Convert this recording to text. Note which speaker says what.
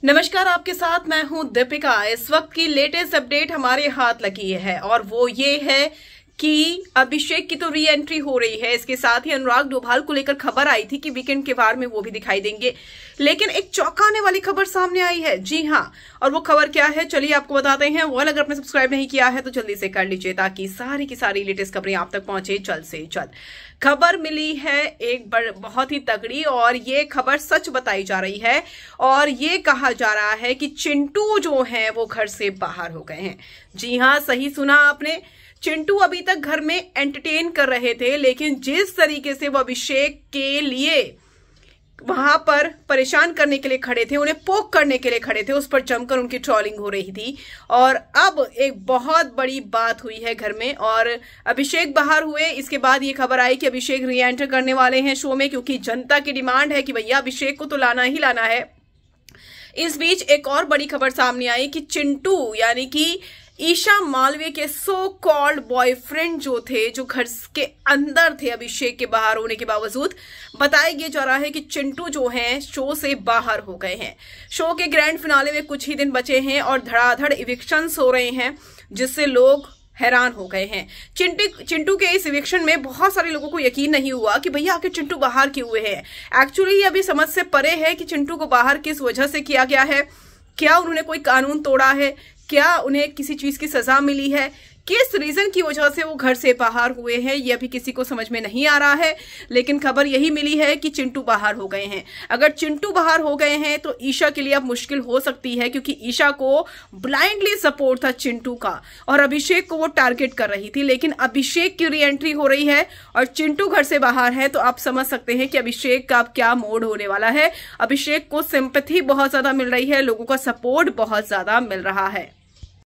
Speaker 1: नमस्कार, आपके साथ मैं हूं दीपिका। इस वक्त की लेटेस्ट अपडेट हमारे हाथ लगी है और वो ये है कि अभिषेक की तो री एंट्री हो रही है। इसके साथ ही अनुराग डोभाल को लेकर खबर आई थी कि वीकेंड के वार में वो भी दिखाई देंगे, लेकिन एक चौंकाने वाली खबर सामने आई है। जी हाँ, और वो खबर क्या है चलिए आपको बताते हैं। वो अगर आपने सब्सक्राइब नहीं किया है तो जल्दी से कर लीजिए ताकि सारी की सारी लेटेस्ट खबरें आप तक पहुंचे जल्द से जल्द। खबर मिली है एक बहुत ही तगड़ी और ये खबर सच बताई जा रही है और ये कहा जा रहा है कि चिंटू जो है वो घर से बाहर हो गए हैं। जी हाँ, सही सुना आपने। चिंटू अभी तक घर में एंटरटेन कर रहे थे, लेकिन जिस तरीके से वो अभिषेक के लिए वहां पर परेशान करने के लिए खड़े थे, उन्हें पोक करने के लिए खड़े थे, उस पर जमकर उनकी ट्रोलिंग हो रही थी। और अब एक बहुत बड़ी बात हुई है घर में और अभिषेक बाहर हुए। इसके बाद ये खबर आई कि अभिषेक री एंटर करने वाले हैं शो में, क्योंकि जनता की डिमांड है कि भैया अभिषेक को तो लाना ही लाना है। इस बीच एक और बड़ी खबर सामने आई कि चिंटू यानी कि ईशा मालवीय के सो कॉल्ड बॉयफ्रेंड जो थे, जो घर के अंदर थे अभिषेक के बाहर होने के बावजूद, बताया जा रहा है कि चिंटू जो हैं शो से बाहर हो गए हैं। शो के ग्रैंड फिनाले में कुछ ही दिन बचे हैं और धड़ाधड़ इविक्शंस हो रहे हैं, जिससे लोग हैरान हो गए हैं। चिंटू के इस इविक्शन में बहुत सारे लोगों को यकीन नहीं हुआ कि भैया आखिर चिंटू बाहर क्यों हुए हैं। एक्चुअली ये अभी समझ से परे है कि चिंटू को बाहर किस वजह से किया गया है। क्या उन्होंने कोई कानून तोड़ा है, क्या उन्हें किसी चीज की सजा मिली है, किस रीजन की वजह से वो घर से बाहर हुए हैं, ये अभी किसी को समझ में नहीं आ रहा है। लेकिन खबर यही मिली है कि चिंटू बाहर हो गए हैं। अगर चिंटू बाहर हो गए हैं तो ईशा के लिए अब मुश्किल हो सकती है, क्योंकि ईशा को ब्लाइंडली सपोर्ट था चिंटू का और अभिषेक को वो टारगेट कर रही थी। लेकिन अभिषेक की री एंट्री हो रही है और चिंटू घर से बाहर है, तो आप समझ सकते हैं कि अभिषेक का अब क्या मोड होने वाला है। अभिषेक को सिंपैथी बहुत ज्यादा मिल रही है, लोगों का सपोर्ट बहुत ज्यादा मिल रहा है।